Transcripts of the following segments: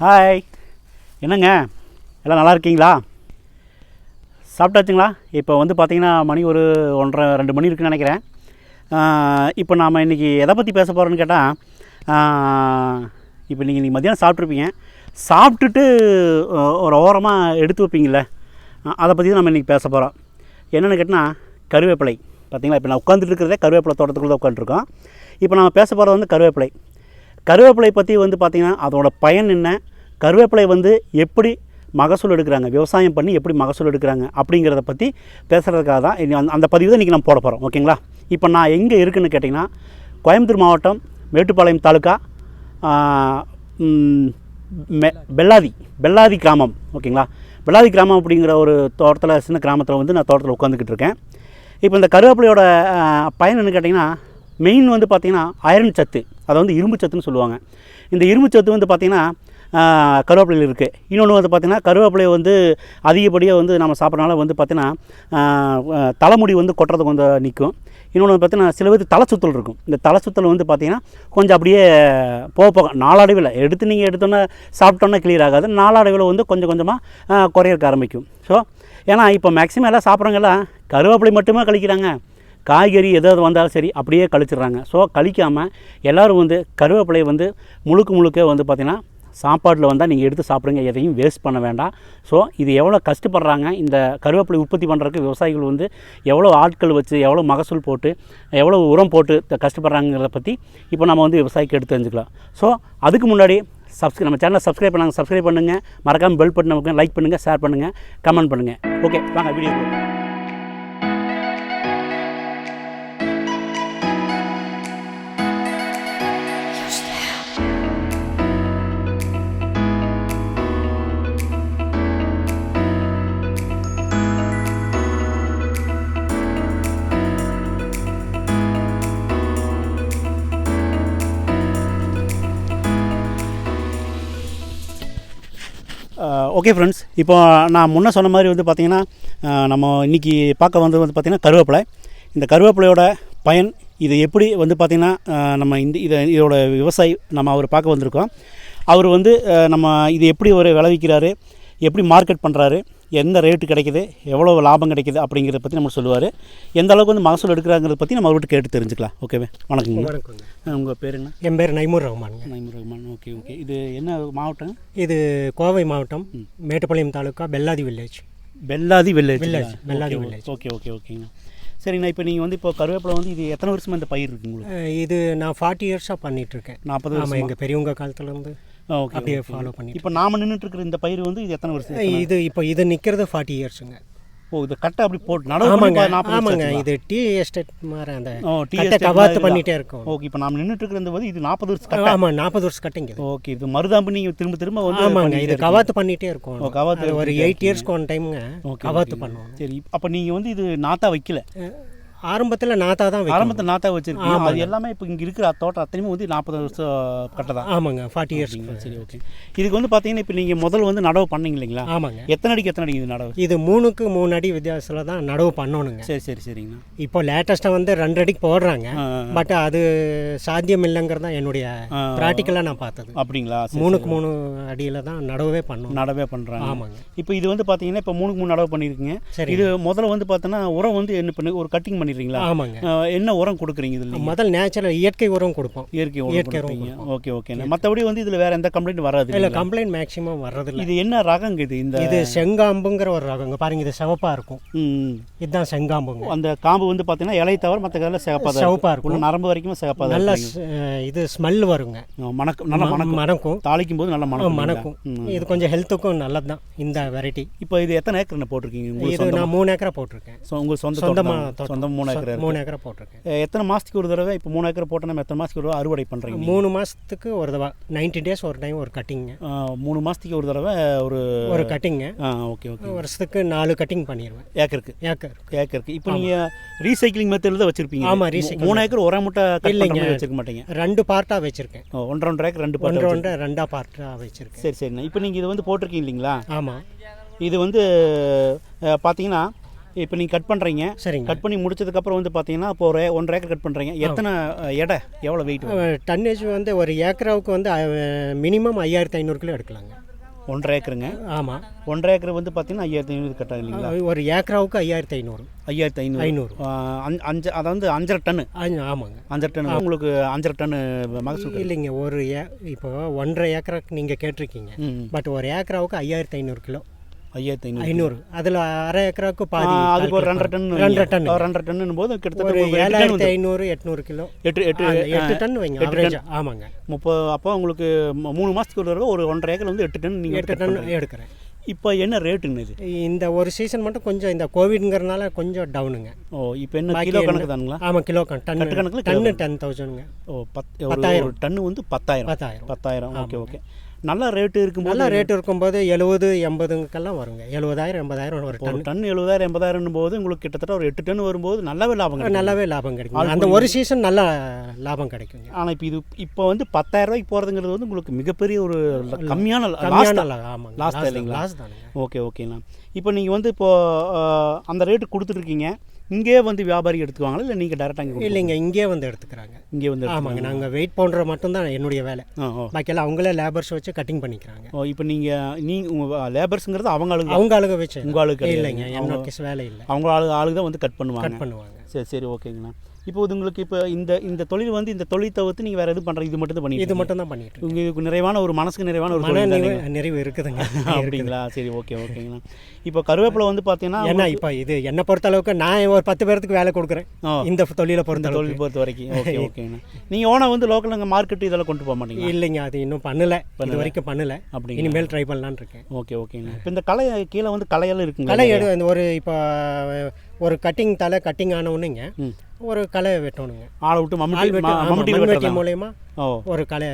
Hi, என்னங்க எல்லாம் நல்லா இருக்கீங்களா? சாப்பிட்டாச்சுங்களா? இப்போ வந்து பார்த்திங்கன்னா மணி ஒரு 1:30-2 மணி இருக்குன்னு நினைக்கிறேன். இப்போ நாம் இன்றைக்கி எதை பற்றி பேச போகிறோன்னு கேட்டால், இப்போ நீங்கள் மத்தியானம் சாப்பிட்ருப்பீங்க. சாப்பிட்டுட்டு ஒரு ஓரமாக எடுத்து வைப்பீங்கள, அதை பற்றி தான் நம்ம இன்றைக்கி பேச போகிறோம். என்னென்னு கேட்டால் கருவேப்பிலை. பார்த்திங்களா, இப்போ நான் உட்காந்துட்டு இருக்கிறதே கருவேப்பிலை தோட்டத்துக்குள்ளே உட்காந்துருக்கோம். இப்போ நம்ம பேச போகிறது வந்து கருவேப்பிலை. கருவேப்பிலை பற்றி வந்து பார்த்திங்கன்னா அதோட பயன் என்ன, கருவேப்பிலை வந்து எப்படி மகசூல் எடுக்கிறாங்க, விவசாயம் பண்ணி எப்படி மகசூல் எடுக்கிறாங்க அப்படிங்கிறத பற்றி பேசுகிறதுக்காக தான் அந்த பதிவு தான் இன்றைக்கி நம்ம போட போகிறோம். ஓகேங்களா? இப்போ நான் எங்கே இருக்குதுன்னு கேட்டிங்கன்னா, கோயம்புத்தூர் மாவட்டம் மேட்டுப்பாளையம் தாலுக்கா பெல்லாதி கிராமம். ஓகேங்களா? பெல்லாதி கிராமம் அப்படிங்கிற ஒரு தோட்டத்தில், சின்ன கிராமத்தில் வந்து நான் தோட்டத்தில் உட்காந்துக்கிட்டு இருக்கேன். இப்போ இந்த கருவேப்பிலையோட பயன் என்னன்னு கேட்டிங்கன்னா, மெயின் வந்து பார்த்திங்கன்னா அயர்ன் சத்து, அதை வந்து இரும்பு சத்துன்னு சொல்லுவாங்க. இந்த இரும்பு சத்து வந்து பார்த்திங்கன்னா கருவேப்பிலையில் இருக்குது. இன்னொன்று வந்து பார்த்திங்கன்னா கருவேப்பிலையை வந்து அதிகப்படியாக வந்து நம்ம சாப்பிட்றனால வந்து பார்த்திங்கன்னா தலைமுடி வந்து கொட்டுறது கொஞ்சம் நிற்கும். இன்னொன்று பார்த்திங்கன்னா சில பேருக்கு தலை சுற்றல் இருக்கும். இந்த தலை சுற்றல் வந்து பார்த்திங்கன்னா கொஞ்சம் அப்படியே போக நாளடைவில் நீங்கள் எடுத்தோன்னே சாப்பிட்டோன்னே கிளியர் ஆகாது. நாளடைவில் வந்து கொஞ்சம் கொஞ்சமாக குறையறக்க ஆரம்பிக்கும். ஸோ ஏன்னா இப்போ மேக்ஸிமம் எல்லாம் சாப்பிட்றவங்கெல்லாம் கருவேப்பிலை மட்டுமே கழிக்கிறாங்க. காய்கறி எதாவது வந்தாலும் சரி அப்படியே கழிச்சிடுறாங்க. ஸோ கழிக்காமல் எல்லோரும் வந்து கருவேப்பிலையை வந்து முழுக்க வந்து பார்த்திங்கன்னா சாப்பாட்டில் வந்தால் நீங்கள் எடுத்து சாப்பிடுங்க, எதையும் வேஸ்ட் பண்ண வேண்டாம். ஸோ இது எவ்வளோ கஷ்டப்படுறாங்க இந்த கருவேப்பிலை உற்பத்தி பண்ணுறதுக்கு விவசாயிகள் வந்து எவ்வளோ ஆட்கள் வச்சு, எவ்வளோ மகசூல் போட்டு, எவ்வளோ உரம் போட்டு கஷ்டப்படுறாங்கிறத பற்றி இப்போ நம்ம வந்து விவசாயிக்கு எடுத்து தெரிஞ்சுக்கலாம். ஸோ அதுக்கு முன்னாடி நம்ம சேனலை சப்ஸ்கிரைப் பண்ணுங்கள், மறக்காமல் பெல் பட்டன் நமக்கு லைக் பண்ணுங்கள், ஷேர் பண்ணுங்கள், கமெண்ட் பண்ணுங்கள். ஓகே, வாங்க வீடியோ. ஓகே ஃப்ரெண்ட்ஸ், இப்போ நான் முன்னே சொன்ன மாதிரி வந்து பார்த்திங்கன்னா நம்ம இன்றைக்கி பார்க்க வந்து பார்த்திங்கன்னா கருவேப்பிலை. இந்த கருவேப்பிலையோட பயன், இது எப்படி வந்து பார்த்திங்கன்னா நம்ம இதோட விவசாயி நம்ம அவர் பார்க்க வந்திருக்கோம். அவர் வந்து நம்ம இது எப்படி ஒரு விளைவிக்கிறாரு, எப்படி மார்க்கெட் பண்ணுறாரு, எந்த ரேட்டு கிடைக்கிது, எவ்வளோ லாபம் கிடைக்கிது அப்படிங்கிறத பற்றி நம்ம சொல்லுவார். எந்த அளவுக்கு வந்து மகசூல் எடுக்கிறாங்கிறத பற்றி நம்ம அவர்கிட்ட கேட்டு தெரிஞ்சுக்கலாம். ஓகேவே, வணக்கங்க. வணக்கங்க. உங்கள் பேருங்க? என் பேர் நைமுர் ரஹ்மான். ஓகே. இது என்ன மாவட்டம்? இது கோவை மாவட்டம், மேட்டுப்பாளையம் தாலுக்கா, பெல்லாதி வில்லேஜ். பெல்லாதி வில்லேஜ். ஓகேங்க. சரிங்கண்ணா, இப்போ நீங்கள் வந்து இப்போ கருவேப்பிலை வந்து இது எத்தனை வருஷமாக இந்த பயிர் இருக்குது உங்களுக்கு? இது நான் 40 இயர்ஸாக பண்ணிகிட்ருக்கேன். 40 வருஷம். எங்கள் பெரியவங்க காலத்துலேருந்து அப்படியே ஃபாலோ பண்ணி. இப்போ நாம் நின்றுட்டு இருக்கிற இந்த பயிர் வந்து இது எத்தனை வருஷம்? இது நிற்கிறது 40 இயர்ஸுங்க. இது கட்டை அப்படி போட்டு ஆமாங்க. இது டீ எஸ்டேட் மாதிரி அந்த கட்டை கவாத்து பண்ணிகிட்டே இருக்கும். ஓகே, இப்போ நாம் நின்றுட்டு இருக்கிறது வந்து இது 40 வருஷம் கட்டை. ஆமாம், 40 வருஷம் கட்டைங்க. ஓகே, இது மருதாம்பு நீங்கள் திரும்ப வந்து. ஆமாங்க, இது கவாத்து பண்ணிகிட்டே இருக்கும். கவாத்து ஒரு 8 இயர்ஸ்க்கு ஒன் டைமுங்க கவாத்து பண்ணுவோம். சரி, அப்போ நீங்கள் வந்து இது நாத்தா வைக்கல? ஆரம்பத்தில் நாத்தா தான் ஆரம்பத்தில் நாத்தா வச்சுருக்கீங்க. அது எல்லாமே இப்போ இங்கே இருக்கிற தோட்டம் அத்தனையுமே வந்து 40 வருஷம் கட்டை தான். ஆமாங்க, 40 இயர்ஸ். சரி, ஓகே. இதுக்கு வந்து பார்த்தீங்கன்னா இப்போ நீங்கள் முதல் வந்து நடவு பண்ணீங்க இல்லைங்களா? ஆமாங்க. எத்தனை அடிக்கு இது நடவு? இது 3க்கு 3 அடி வித்தியாசத்தில் தான் நடவு பண்ணணுங்க. சரிங்க. இப்போ லேட்டஸ்ட்டாக வந்து 2 அடிக்கு போடுறாங்க. பட் அது சாத்தியம் இல்லைங்கிறது தான் என்னுடைய ப்ராக்டிக்கலாக நான் பார்த்தது. அப்படிங்களா? 3க்கு 3 அடியில் தான் நடவே பண்ணுறாங்க. ஆமாங்க. இப்போ இது வந்து பார்த்தீங்கன்னா இப்போ 3க்கு 3 நடவு பண்ணியிருக்கீங்க. இது முதல்ல வந்து பார்த்தோன்னா உரம் வந்து என்ன பண்ணி ஒரு கட்டிங் பண்ணி. ஆமாங்க. என்ன உரம் கொடுக்குறீங்க இதில்? முதல் நேச்சுரல் இயற்கை உரம் கொடுப்போம். இயற்கை உரம். ஓகே. மற்றபடி வந்து இதில் வேற எந்த கம்ப்ளைண்ட் வராது? இல்லை, கம்ப்ளைண்ட் மேக்ஸிமம் வர்றதில்லை. இது என்ன ரகங்க? இது செங்காம்புங்கிற ஒரு ரகங்க. பாருங்க, இது சிவப்பாக இருக்கும். இதுதான் செங்காம்புங்க. அந்த காம்பு வந்து பார்த்தீங்கன்னா இலை தவிர மற்ற கலரில் சிவப்பாக இருக்கும். நரம்பு வரைக்கும் சிவப்பாக நல்ல இது ஸ்மெல் வருங்க. மணக்கும். தாளிக்கும் போது நல்ல மணக்கும். இது கொஞ்சம் ஹெல்த்துக்கும் நல்லது தான் இந்த வெரைட்டி. இப்போ இது எத்தனை ஏக்கர் போட்டிருக்கீங்க? இது நான் 3 ஏக்கரா போட்டிருக்கேன். உங்கள் சொந்த 3 ஏக்கரா போட்டிருக்கேன். எத்தனை மாதத்துக்கு ஒரு தடவை இப்போ 3 ஏக்கர் போட்டோன்னா எத்தனை மாதத்துக்கு ஒரு தடவை அறுவடை பண்ணுறீங்க? 3 மாதத்துக்கு ஒரு தடவை, 90 டேஸ் ஒரு டைம் ஒரு கட்டிங்க. 3 மாதத்துக்கு ஒரு தடவை ஒரு கட்டிங்க. ஓகே. வருஷத்துக்கு 4 கட்டிங் பண்ணிடுவேன். ஏக்கருக்கு. இப்போ நீங்கள் ரீசைக்கிளிங் மெத்தடில் தான் வச்சுருப்பீங்க? ஆமாம், ரீசைக்கிள். 3 ஏக்கர் ஒரே முட்டை இல்லைங்க, வச்சுருக்க மாட்டீங்க? 2 பார்ட்டாக வச்சுருக்கேன். 1.5 ஏக்கர் 2 பார்ட்டாக வச்சுருக்கேன். சரிண்ணா. இப்போ நீங்கள் இது வந்து போட்டிருக்கீங்க இல்லைங்களா? ஆமாம். இது வந்து பார்த்தீங்கன்னா இப்போ நீங்கள் கட் பண்ணுறீங்க. சரிங்க. கட் பண்ணி முடிச்சதுக்கப்புறம் வந்து பார்த்தீங்கன்னா இப்போ ஒரு 1.5 ஏக்கர் கட் பண்ணுறீங்க. எத்தனை எடை எவ்வளோ வெயிட்? டன்னேஜ் வந்து ஒரு ஏக்கராவுக்கு வந்து மினிமம் 5500 கிலோ எடுக்கலாங்க. 1.5 ஏக்கருங்க. ஆமாம். 1.5 ஏக்கர் வந்து பார்த்தீங்கன்னா 5500 கட் இல்லைங்களா? ஒரு ஏக்கராவுக்கு 5500. 5500. அதாவது 5.5 டன்னு. ஆமாங்க. 5.5 டன்னு உங்களுக்கு 5.5 டன்னு மகசூல் இல்லைங்க. இப்போ 1.5 ஏக்கராக்கு நீங்கள் கேட்டிருக்கீங்க. பட் ஒரு ஏக்கராவுக்கு 5500 கிலோ. 5500. அதில் அரை ஏக்கராவுக்கு பாதி. அதுக்கு ஒரு 2.5 டன். 2.5 டன்னு போது கிட்டத்தட்ட 7500 800 கிலோ. 8 டன் வைங்க ஆவரேஜ். ஆமாங்க. 30. அப்போ உங்களுக்கு 3 மாதத்துக்கு ஒரு தடவை ஒரு 1.5 ஏக்கர் வந்து 8 டன் நீங்கள் 8 டன் எடுக்கிறேன். இப்போ என்ன ரேட்டுன்னு இது? இந்த ஒரு சீசன் மட்டும் கொஞ்சம் இந்த கோவிட்ங்கிறதுனால கொஞ்சம் டவுனுங்க. இப்போ என்ன கிலோ கணக்கு தானுங்களா? ஆமாம், கிலோ டன் கணக்கில் டன்னு 10,000ங்க. 10,000 டன்னு வந்து 10,000. ஓகே. நல்ல ரேட்டு இருக்கும்போது, நல்ல ரேட்டு இருக்கும்போது 70 80க்கெல்லாம் வருங்க. 70,000 80,000 ஒரு டன் 70,000 80,000 போது உங்களுக்கு கிட்டத்தட்ட ஒரு 8 டன் வரும்போது நல்லாவே லாபம் கிடைக்கும். அந்த ஒரு சீசன் நல்ல லாபம் கிடைக்குங்க. ஆனால் இப்போ வந்து 10,000 ரூபாய்க்கு போகிறதுங்கிறது வந்து உங்களுக்கு மிகப்பெரிய ஒரு கம்மியான லாஸ்ட் இல்லைங்களா? ஓகேண்ணா. இப்போ நீங்கள் வந்து இப்போது அந்த ரேட்டு கொடுத்துட்ருக்கீங்க. இங்கே வந்து வியாபாரி எடுத்துக்குவாங்களா இல்லை நீங்கள் டேரெக்டாக? இல்லைங்க, இங்கே வந்து எடுத்துக்கிறாங்க. ஆமாங்க. நாங்கள் வெயிட் பண்ணுற மட்டும்தான் என்னுடைய வேலை. பாக்கியெல்லாம் அவங்களே லேபர்ஸ் வச்சு கட்டிங் பண்ணிக்கிறாங்க. இப்போ நீங்கள் உங்கள் லேபர்ஸுங்கிறது அவங்க ஆளுங்க வச்சு உங்கள் ஆளுக்கு இல்லைங்க, என்னோட வேலை இல்லை. அவங்க ஆளுக்கு தான் வந்து கட் பண்ணுவாங்க. சரி ஓகேங்கண்ணா. இப்போ உங்களுக்கு இப்போ இந்த தொழில் வந்து இந்த தொழில் தவிர்த்து நீங்கள் வேறு எதுவும் பண்ணுறீங்க? இது மட்டும் தான் பண்ணிட்டு உங்களுக்கு நிறைவான ஒரு மனசுக்கு நிறைவான ஒரு நிறைவு இருக்குதுங்க. அப்படிங்களா? சரி ஓகேங்கண்ணா. இப்போ கருவேப்பிலை வந்து பார்த்தீங்கன்னா ஏன்னா இப்போ இது என்னை பொறுத்த அளவுக்கு நான் ஒரு 10 பேருக்கு வேலை கொடுக்குறேன் இந்த தொழிலை பொறுத்த வரைக்கும். ஓகேங்கண்ணா. நீங்கள் ஓனா வந்து லோக்கல் அங்கே மார்க்கெட்டு இதெல்லாம் கொண்டு போக மாட்டீங்க? இல்லைங்க, அது இன்னும் இது வரைக்கும் பண்ணலை. அப்படி இனிமேல் ட்ரை பண்ணலான்னு இருக்கேன். ஓகேங்கண்ணா. இப்போ இந்த களை கீழே வந்து களையெல்லாம் இருக்குங்க. களை ஒரு இப்போ ஒரு கட்டிங் ஆன ஒன்றுங்க ஒரு களை வெட்டணுங்க. ஆளை விட்டு மம்முட்டி மூலயமா ஒரு களை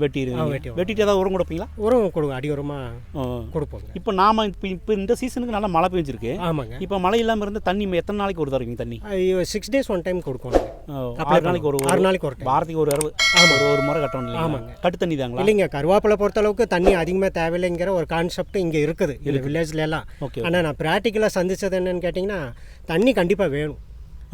வெட்டிட்டு ஏதாவது உரம் கொடுப்பீங்களா? உரம் கொடுங்க, அடி உரமாக கொடுப்போங்க. இப்போ இப்போ இந்த சீசனுக்கு நல்லா மழை பெஞ்சிருக்கு. ஆமாங்க. இப்போ மழை இல்லாமல் இருந்தால் தண்ணி எத்தனை நாளைக்கு ஒரு தருவீங்க தண்ணி? 6 days ஒன் டைம் கொடுக்கணும். 6 நாளைக்கு ஒரு வாரத்துக்கு ஒரு வரவு. ஒரு முறை கட்டணும். ஆமாங்க. கட்டு தண்ணி தாங்களா? இல்லைங்க, கருவேப்பிலை பொறுத்த அளவுக்கு தண்ணி அதிகமாக தேவையில்லைங்கிற ஒரு கான்செப்ட் இங்கே இருக்குது இந்த வில்லேஜ்ல எல்லாம். ஆனால் நான் ப்ராக்டிக்கலாக சந்திச்சது என்னன்னு கேட்டிங்கன்னா, தண்ணி கண்டிப்பாக வேணும்.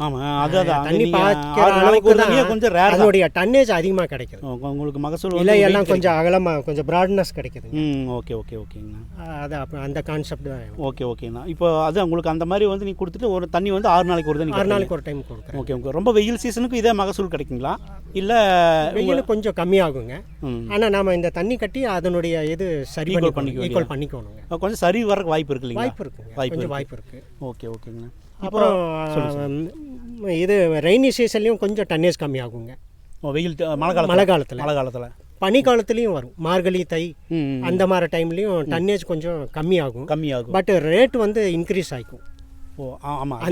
ஆமாம், அதுதான் தண்ணி பாய்க்கிற அளவுக்கு கொஞ்சம் ரேர். அதனுடைய டன்னேஜ் அதிகமாக கிடைக்குது. உங்களுக்கு மகசூல் இலையெல்லாம் கொஞ்சம் அகலமாக கொஞ்சம் ப்ராட்னஸ் கிடைக்குது. ஓகேங்கண்ணா. அது அப்போ அந்த கான்செப்ட் தான். ஓகேண்ணா. இப்போ அது உங்களுக்கு அந்த மாதிரி வந்து நீங்கள் கொடுத்துட்டு ஒரு தண்ணி வந்து 6 நாளைக்கு ஒரு தண்ணி 6 நாளைக்கு ஒரு டைம் கொடுக்குறேன். ஓகே. ரொம்ப வெயில் சீசனுக்கு இதே மகசூல் கிடைக்குங்களா? இல்லை வெயில் கொஞ்சம் கம்மியாகுங்க. ஆனால் நாம் இந்த தண்ணி கட்டி அதனுடைய இது சரி ஈக்குவல் பண்ணிக்கணுங்க. கொஞ்சம் சரி வர வாய்ப்பு இருக்கு இல்லைங்களா? வாய்ப்பு இருக்குது. ஓகேங்கண்ணா. அப்புறம் இது ரெய்னி சீசன்லேயும் கொஞ்சம் டன்னேஜ் கம்மியாகுங்க. வெயில் மழை காலத்தில் பனிக்காலத்துலேயும் வரும். மார்கழி தை அந்த மாதிரி டைம்லேயும் டன்னேஜ் கொஞ்சம் கம்மியாகும். பட் ரேட் வந்து இன்க்ரீஸ் ஆகிக்கும். ஆமாம்,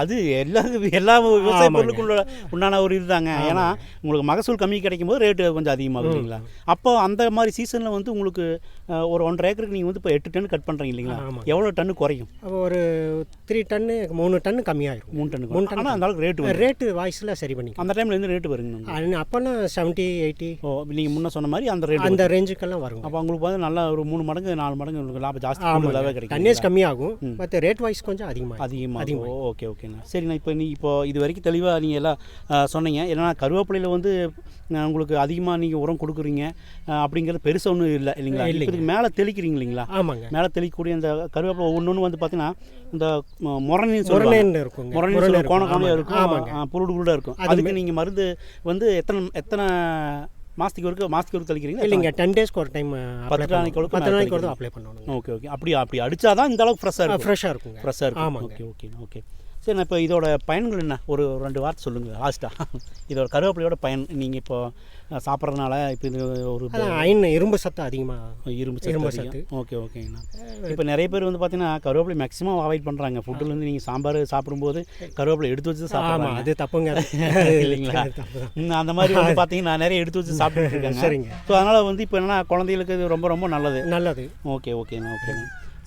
அது எல்லா விவசாய பொருளுக்குள்ள உண்டான ஒரு இதுதாங்க. ஏன்னா உங்களுக்கு மகசூல் கம்மி கிடைக்கும் போது ரேட்டு கொஞ்சம் அதிகமாகும் இல்லைங்களா? அப்போ அந்த மாதிரி சீசனில் வந்து உங்களுக்கு ஒரு 1.5 ஏக்கருக்கு நீங்கள் வந்து இப்போ 8 டன் கட் பண்ணுறீங்க இல்லைங்களா? எவ்வளோ டன்னு குறையும்? ஒரு 3 டன்னு 3 டன்னு கம்மியாயிரும். 3 டன். ஆனால் அந்த அளவுக்கு ரேட்டு வாய்ஸில் சரி பண்ணி அந்த டைமில் எந்த ரேட்டு வருங்க? அப்போனா 70 80. நீங்கள் முன்ன சொன்ன மாதிரி அந்த ரேஞ்சுக்கெல்லாம் வரும். அப்போ உங்களுக்கு வந்து நல்லா ஒரு 3 மடங்கு 4 மடங்கு உங்களுக்கு லாபம் ஜாஸ்தி கிடைக்கும். டன்னேஜ் கம்மியாகும், பட் ரேட் வாய்ஸ் கொஞ்சம் அதிகமாக. ஓகேண்ணா. சரிண்ணா. இப்போ இது வரைக்கும் தெளிவாக நீங்கள் எல்லாம் சொன்னீங்க. ஏன்னா கருவேப்பிலையில் வந்து உங்களுக்கு அதிகமாக நீங்கள் உரம் கொடுக்குறீங்க அப்படிங்கிறது பெருசாக ஒன்றும் இல்லைங்களா? இதுக்கு மேலே தெளிக்கிறீங்க இல்லைங்களா? ஆமாங்க. மேலே தெளிக்கக்கூடிய அந்த கருவேப்பிலை ஒவ்வொன்று வந்து பார்த்தீங்கன்னா இந்த முரணி இருக்கும், கோணக்காமையாக இருக்கும், புருடு இருக்கும். அதுக்கு நீங்கள் மருந்து வந்து எத்தனை மாதத்துக்கு ஒரு தெளிக்கிறீங்க? இல்லைங்க, 10 டேஸ்க்கு ஒரு டைம் 10 நாளைக்கு ஒரு அப்ளை பண்ணணும். ஓகே. அப்படி அடித்தா தான் இந்த அளவுக்கு ஃப்ரெஷ்ஷாக இருக்கும். ஆமாங்க. ஓகே. சரி, நான் இப்போ இதோட பயன்கள் என்ன ஒரு 2 வார்த்தை சொல்லுங்கள் லாஸ்ட்டாக. இதோட கருவேப்பிலையோட பயன் நீங்கள் இப்போ சாப்பிட்றதுனால இப்போ இது ஒரு இரும்பு சத்து அதிகமாக. இரும்பு சத்து. ஓகேங்கண்ணா. இப்போ நிறைய பேர் வந்து பார்த்தீங்கன்னா கருவேப்பிலை மேக்ஸிமம் அவாய்ட் பண்ணுறாங்க. ஃபுட்டுலேருந்து நீங்கள் சாம்பார் சாப்பிடும்போது கருவேப்பிலை எடுத்து வச்சு சாப்பிட்றாங்க. அது தப்புங்க இல்லைங்களா? அந்த மாதிரி வந்து பார்த்தீங்கன்னா நிறைய எடுத்து வச்சு சாப்பிட்டுட்டு இருக்காங்க. சரிங்க. ஸோ அதனால் வந்து இப்போ என்னன்னா குழந்தைகளுக்கு இது ரொம்ப நல்லது. நல்லது. ஓகேண்ணா.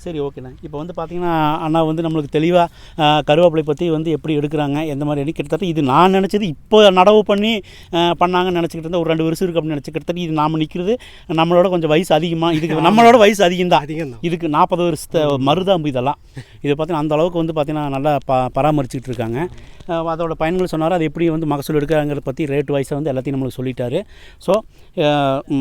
சரி, ஓகேண்ணா. இப்போ வந்து பார்த்தீங்கன்னா அண்ணா வந்து நம்மளுக்கு தெளிவாக கருவேப்பிலை பற்றி வந்து எப்படி எடுக்கிறாங்க, எந்த மாதிரி கிட்டத்தட்ட இது நான் நினச்சது இப்போ நடவு பண்ணி பண்ணாங்கன்னு நினச்சிக்கிட்டு இருந்தால் ஒரு 2 வருஷம் இருக்குது அப்படின்னு கிட்டத்தட்ட இது நாம் நிற்கிறது நம்மளோட கொஞ்சம் வயசு அதிகமாக, இதுக்கு நம்மளோட வயசு அதிகம் தான், இதுக்கு 40 வருஷத்தை மருதாம்பு இதெல்லாம். இது பார்த்தீங்கன்னா அந்த அளவுக்கு வந்து பார்த்தீங்கன்னா நல்லா பராமரிச்சுக்கிட்டு இருக்காங்க. அதோட பயன்கள் சொன்னார், அது எப்படி வந்து மகசூல் எடுக்கிறாங்கிறத பற்றி ரேட் வைஸாக வந்து எல்லாத்தையும் நம்மளுக்கு சொல்லிட்டாரு. ஸோ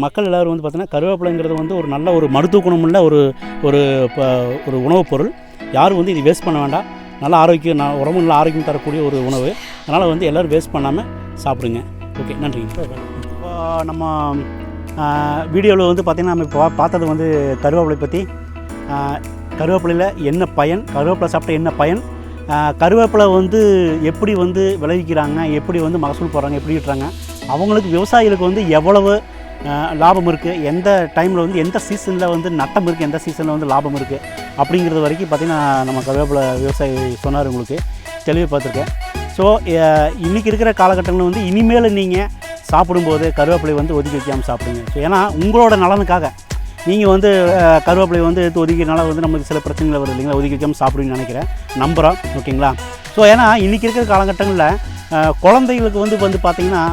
மக்கள் எல்லோரும் வந்து பார்த்தீங்கன்னா கருவேப்பிலைங்கிறது வந்து ஒரு நல்ல ஒரு மருத்துவ குணமுள்ள ஒரு ஒரு உணவுப் பொருள். யாரும் வந்து இது வேஸ்ட் பண்ண வேண்டாம். நல்லா ஆரோக்கியம், உடம்பு நல்லா ஆரோக்கியம் தரக்கூடிய ஒரு உணவு. அதனால் வந்து எல்லோரும் வேஸ்ட் பண்ணாமல் சாப்பிடுங்க. ஓகே, நன்றி. இப்போ நம்ம வீடியோவில் வந்து பார்த்திங்கன்னா நம்ம இப்போ பார்த்தது வந்து கருவேப்பிலை பற்றி, கருவேப்பிலையில் என்ன பயன், கருவேப்பிலை சாப்பிட்ட என்ன பயன், கருவேப்பிலை வந்து எப்படி வந்து விளைவிக்கிறாங்க, எப்படி வந்து மகசூல் போடுறாங்க, எப்படி விட்டுறாங்க, அவங்களுக்கு விவசாயிகளுக்கு வந்து எவ்வளவு லாபம் இருக்குது, எந்த டைமில் வந்து எந்த சீசனில் வந்து நட்டம் இருக்குது, எந்த சீசனில் வந்து லாபம் இருக்குது அப்படிங்கிறது வரைக்கும் பார்த்திங்கன்னா நம்ம கருவேப்பிலை விவசாயி சொன்னார், உங்களுக்கு தெளிவாக பார்த்துருக்கேன். ஸோ இன்றைக்கி இருக்கிற காலகட்டங்களில் வந்து இனிமேல் நீங்கள் சாப்பிடும்போது கருவேப்பிலை வந்து ஒதுக்கி வைக்காமல் சாப்பிடுங்க. ஸோ ஏன்னா உங்களோட நலனுக்காக நீங்கள் வந்து கருவேப்பிலை வந்து எடுத்து ஒதுக்கிறனால வந்து நமக்கு சில பிரச்சனைகள் வருது இல்லைங்களா, ஒதுக்கி வைக்காமல் சாப்பிடுவீங்கன்னு நினைக்கிறேன், நம்புகிறோம். ஓகேங்களா? ஸோ ஏன்னா இன்றைக்கி இருக்கிற காலகட்டங்களில் குழந்தைகளுக்கு வந்து பார்த்திங்கன்னா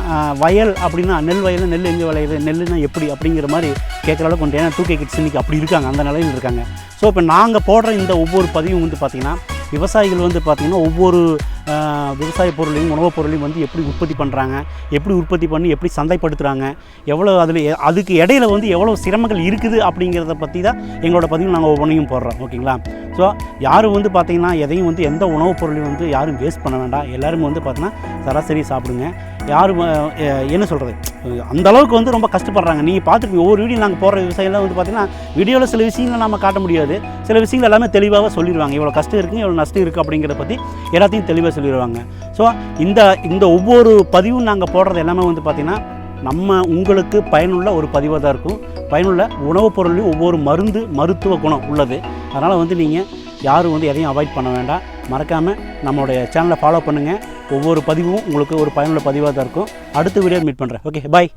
வயல் அப்படின்னா நெல் வயல், நெல் எங்கே விளையுது, நெல்லுனா எப்படி அப்படிங்கிற மாதிரி கேட்குற அளவுக்கு கொண்டு, ஏன்னா 2K கிட்ஸ் இன்றைக்கி அப்படி இருக்காங்க, அந்த நிலையில் இருக்காங்க. ஸோ இப்போ நாங்கள் போடுற இந்த ஒவ்வொரு பதிவும் வந்து பார்த்திங்கன்னா விவசாயிகள் வந்து பார்த்திங்கன்னா ஒவ்வொரு விவசாய பொருளையும் உணவுப் பொருளையும் வந்து எப்படி உற்பத்தி பண்ணுறாங்க, எப்படி உற்பத்தி பண்ணி எப்படி சந்தைப்படுத்துகிறாங்க, எவ்வளோ அதில் அதுக்கு இடையில வந்து எவ்வளோ சிரமங்கள் இருக்குது அப்படிங்கிறத பற்றி தான் எங்களோட பதிவு நாங்கள் ஒவ்வொன்றையும் போடுறோம். ஓகேங்களா? ஸோ யாரும் வந்து பார்த்திங்கன்னா எதையும் வந்து எந்த உணவுப் பொருளையும் வந்து யாரும் வேஸ்ட் பண்ண வேண்டாம். எல்லோரும் வந்து பார்த்திங்கன்னா சராசரி சாப்பிடுங்க. யாரும் என்ன சொல்கிறது, அந்த அளவுக்கு வந்து ரொம்ப கஷ்டப்படுறாங்க. நீங்கள் பார்த்துருப்பீங்க ஒவ்வொரு வீடியோ நாங்கள் போடுற விவசாயம்லாம் வந்து பார்த்திங்கன்னா வீடியோவில் சில விஷயங்களை நம்ம காட்ட முடியாது, சில விஷயங்கள் எல்லாமே தெளிவாக சொல்லிடுவாங்க. இவ்வளோ கஷ்டம் இருக்குது, இவ்வளோ நஷ்டம் இருக்குது அப்படிங்கிறத பற்றி எல்லாத்தையும் தெளிவாக சொல்லிடுவாங்க. ஸோ இந்த ஒவ்வொரு பதிவும் நாங்கள் போடுறது எல்லாமே வந்து பார்த்திங்கன்னா உங்களுக்கு பயனுள்ள ஒரு பதிவாக தான் இருக்கும். பயனுள்ள உணவுப் பொருளையும் ஒவ்வொரு மருத்துவ குணம் உள்ளது. அதனால் வந்து நீங்கள் யாரும் வந்து எதையும் அவாய்ட் பண்ண வேண்டாம். மறக்காமல் நம்மளுடைய சேனலை ஃபாலோ பண்ணுங்கள். ஒவ்வொரு பதிவும் உங்களுக்கு ஒரு பயனுள்ள பதிவாக தான் இருக்கும். அடுத்த வீடியோ மீட் பண்ணுறேன். ஓகே, பாய்.